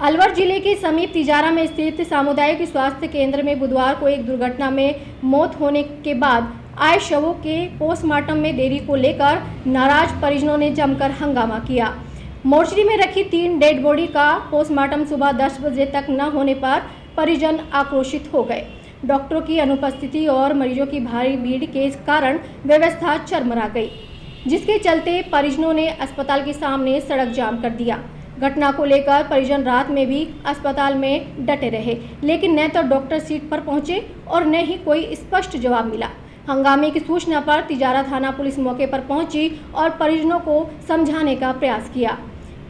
अलवर जिले के समीप तिजारा में स्थित सामुदायिक स्वास्थ्य केंद्र में बुधवार को एक दुर्घटना में मौत होने के बाद आए शवों के पोस्टमार्टम में देरी को लेकर नाराज परिजनों ने जमकर हंगामा किया। मोर्चरी में रखी 3 डेड बॉडी का पोस्टमार्टम सुबह 10 बजे तक न होने पर परिजन आक्रोशित हो गए। डॉक्टरों की अनुपस्थिति और मरीजों की भारी भीड़ के कारण व्यवस्था चरमरा गई, जिसके चलते परिजनों ने अस्पताल के सामने सड़क जाम कर दिया। घटना को लेकर परिजन रात में भी अस्पताल में डटे रहे, लेकिन न तो डॉक्टर सीट पर पहुंचे और न ही कोई स्पष्ट जवाब मिला। हंगामे की सूचना पर तिजारा थाना पुलिस मौके पर पहुंची और परिजनों को समझाने का प्रयास किया।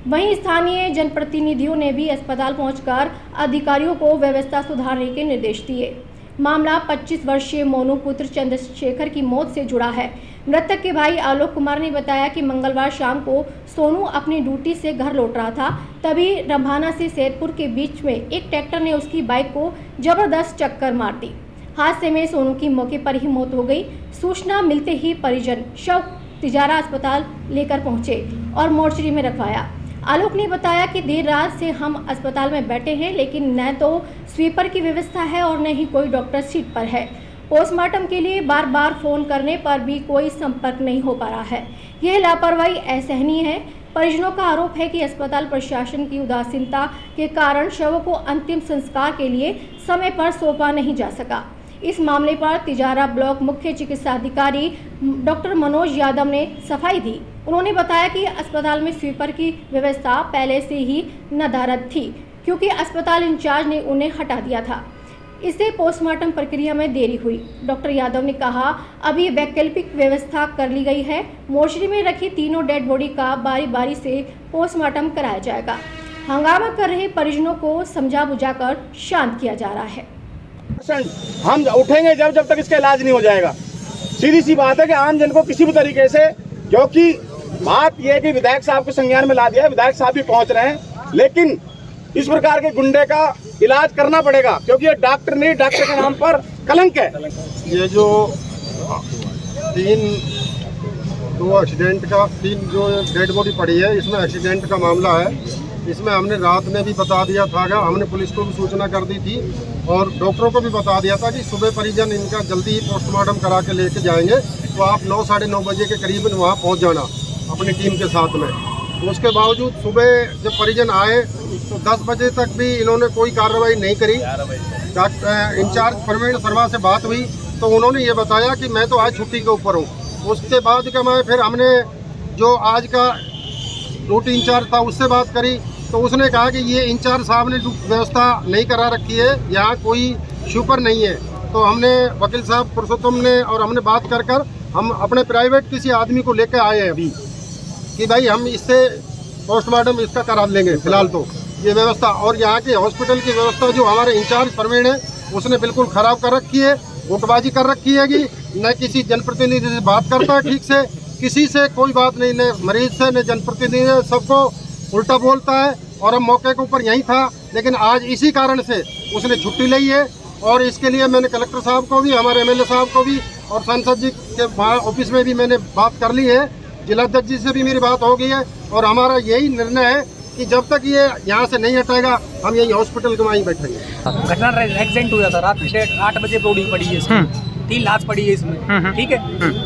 वहीं स्थानीय जनप्रतिनिधियों ने भी अस्पताल पहुंचकर अधिकारियों को व्यवस्था सुधारने के निर्देश दिए। मामला 25 वर्षीय मोनू पुत्र चंद्रशेखर की मौत से जुड़ा है। मृतक के भाई आलोक कुमार ने बताया कि मंगलवार शाम को सोनू अपनी ड्यूटी से घर लौट रहा था, तभी रंभाना से सैदपुर के बीच में एक ट्रैक्टर ने उसकी बाइक को जबरदस्त टक्कर मार दी। हादसे में सोनू की मौके पर ही मौत हो गई। सूचना मिलते ही परिजन शव तिजारा अस्पताल लेकर पहुंचे और मोर्चरी में रखवाया। आलोक ने बताया कि देर रात से हम अस्पताल में बैठे हैं, लेकिन न तो स्वीपर की व्यवस्था है और न ही कोई डॉक्टर सीट पर है। पोस्टमार्टम के लिए बार बार फोन करने पर भी कोई संपर्क नहीं हो पा रहा है। यह लापरवाही असहनीय है। परिजनों का आरोप है कि अस्पताल प्रशासन की उदासीनता के कारण शवों को अंतिम संस्कार के लिए समय पर सौंपा नहीं जा सका। इस मामले पर तिजारा ब्लॉक मुख्य चिकित्सा अधिकारी डॉक्टर मनोज यादव ने सफाई दी। उन्होंने बताया कि अस्पताल में स्वीपर की व्यवस्था पहले से ही नदारद थी, क्योंकि अस्पताल इंचार्ज ने उन्हें हटा दिया था। इससे पोस्टमार्टम प्रक्रिया में देरी हुई। डॉक्टर यादव ने कहा, अभी वैकल्पिक व्यवस्था कर ली गई है। मोर्चरी में रखी तीनों डेड बॉडी का बारी बारी से पोस्टमार्टम कराया जाएगा। हंगामा कर रहे परिजनों को समझा बुझाकर शांत किया जा रहा है। हम उठेंगे जब तक इसका इलाज नहीं हो जाएगा। सीधी सी बात है कि आम जन को किसी भी तरीके से, क्योंकि बात यह है कि विधायक साहब को संज्ञान में ला दिया, विधायक साहब भी पहुंच रहे हैं, लेकिन इस प्रकार के गुंडे का इलाज करना पड़ेगा, क्योंकि ये डॉक्टर नहीं, डॉक्टर के नाम पर कलंक है। ये जो 2 एक्सीडेंट का 3 जो डेड बॉडी पड़ी है, इसमें एक्सीडेंट का मामला है। इसमें हमने रात में भी बता दिया था, हमने पुलिस को भी सूचना कर दी थी और डॉक्टरों को भी बता दिया था कि सुबह परिजन इनका जल्दी ही पोस्टमार्टम करा के लेके जाएंगे, तो आप 9 साढ़े 9 बजे के करीब वहाँ पहुँच जाना अपनी टीम के साथ में। तो उसके बावजूद सुबह जब परिजन आए तो 10 बजे तक भी इन्होंने कोई कार्रवाई नहीं करी। डॉक्टर इंचार्ज प्रवीण शर्मा से बात हुई तो उन्होंने ये बताया कि मैं तो आज छुट्टी के ऊपर हूँ। उसके बाद का मैं फिर हमने जो आज का ड्यूटी इंचार्ज था उससे बात करी, तो उसने कहा कि ये इंचार्ज साहब ने व्यवस्था नहीं करा रखी है, यहाँ कोई स्वीपर नहीं है। तो हमने वकील साहब पुरुषोत्तम ने और हमने बात कर हम अपने प्राइवेट किसी आदमी को लेकर आए हैं अभी कि भाई हम इससे पोस्टमार्टम इसका करा लेंगे फिलहाल तो ये व्यवस्था। और यहाँ के हॉस्पिटल की व्यवस्था जो हमारे इंचार्ज प्रवीण है उसने बिल्कुल ख़राब कर रखी है, गुटबाजी कर रखी है कि न किसी जनप्रतिनिधि से बात करता है ठीक से, किसी से कोई बात नहीं, न मरीज से न जनप्रतिनिधि से, सबको उल्टा बोलता है। और हम मौके के ऊपर यही था, लेकिन आज इसी कारण से उसने छुट्टी ली है और इसके लिए मैंने कलेक्टर साहब को भी, हमारे एमएलए साहब को भी और सांसद जी के ऑफिस में भी मैंने बात कर ली है। जिलाध्यक्ष जी से भी मेरी बात हो गई है और हमारा यही निर्णय है कि जब तक ये यहाँ से नहीं हटेगा हम यही हॉस्पिटल के वहीं बैठेंगे। घटना एक्सीडेंट हुआ था रात 8 बजे बॉडी पड़ी है इसमें, 3 लाश पड़ी है इसमें, ठीक है।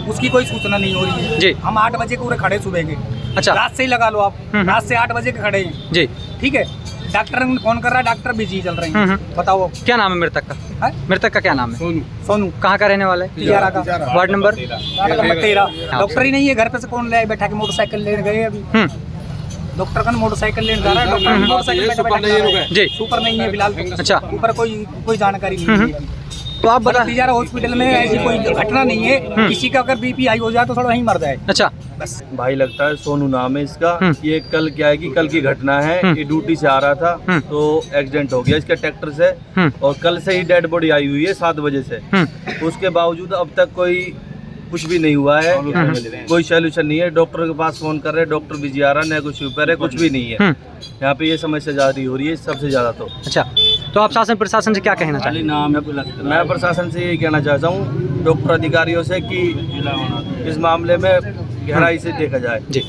उसकी कोई सूचना नहीं हो रही है जी। हम 8 बजे पूरे खड़े सुबह के, अच्छा रात से ही लगा लो आप, रात से 8 बजे के खड़े हैं जी, ठीक है। डॉक्टर ने फोन कर रहा है, डॉक्टर बिजी चल रहे हैं। बताओ क्या नाम है मृतक का? मृतक का क्या नाम है? सोनू। कहाँ का रहने वाला है? तिजारा का। Ward number 13। डॉक्टर ही नहीं है, घर पे से कौन ले बैठा के मोटरसाइकिल लेने गए अभी। डॉक्टर का मोटरसाइकिल लेने जा रहा है, डॉक्टर मोटरसाइकिल जी सुपर नहीं है फिलहाल। अच्छा, ऊपर कोई जानकारी नहीं है। तो आप बता, तिजारा हॉस्पिटल में ऐसी कोई घटना नहीं है, किसी का अगर बीपी हाई हो जाए तो थोड़ा वहीं मर जाए। अच्छा, बस भाई लगता है सोनू नाम है इसका। ये कल क्या है कि कल की घटना है, ये ड्यूटी से आ रहा था तो एक्सीडेंट हो गया इसके ट्रैक्टर से और कल से ही डेड बॉडी आई हुई है 7 बजे से। उसके बावजूद अब तक कोई कुछ भी नहीं हुआ है, कोई सोल्यूशन नहीं है। डॉक्टर के पास फोन कर रहे हैं, डॉक्टर बिजी आ रहा है, न कुछ स्वीपर है, कुछ भी नहीं है। यहाँ पे ये समस्या जारी हो रही है सबसे ज्यादा। तो अच्छा, तो आप शासन प्रशासन से क्या कहना चाहते हैं? मैं प्रशासन से ये कहना चाहता हूँ, डॉक्टर अधिकारियों से कि इस मामले में गहराई से देखा जाए जी।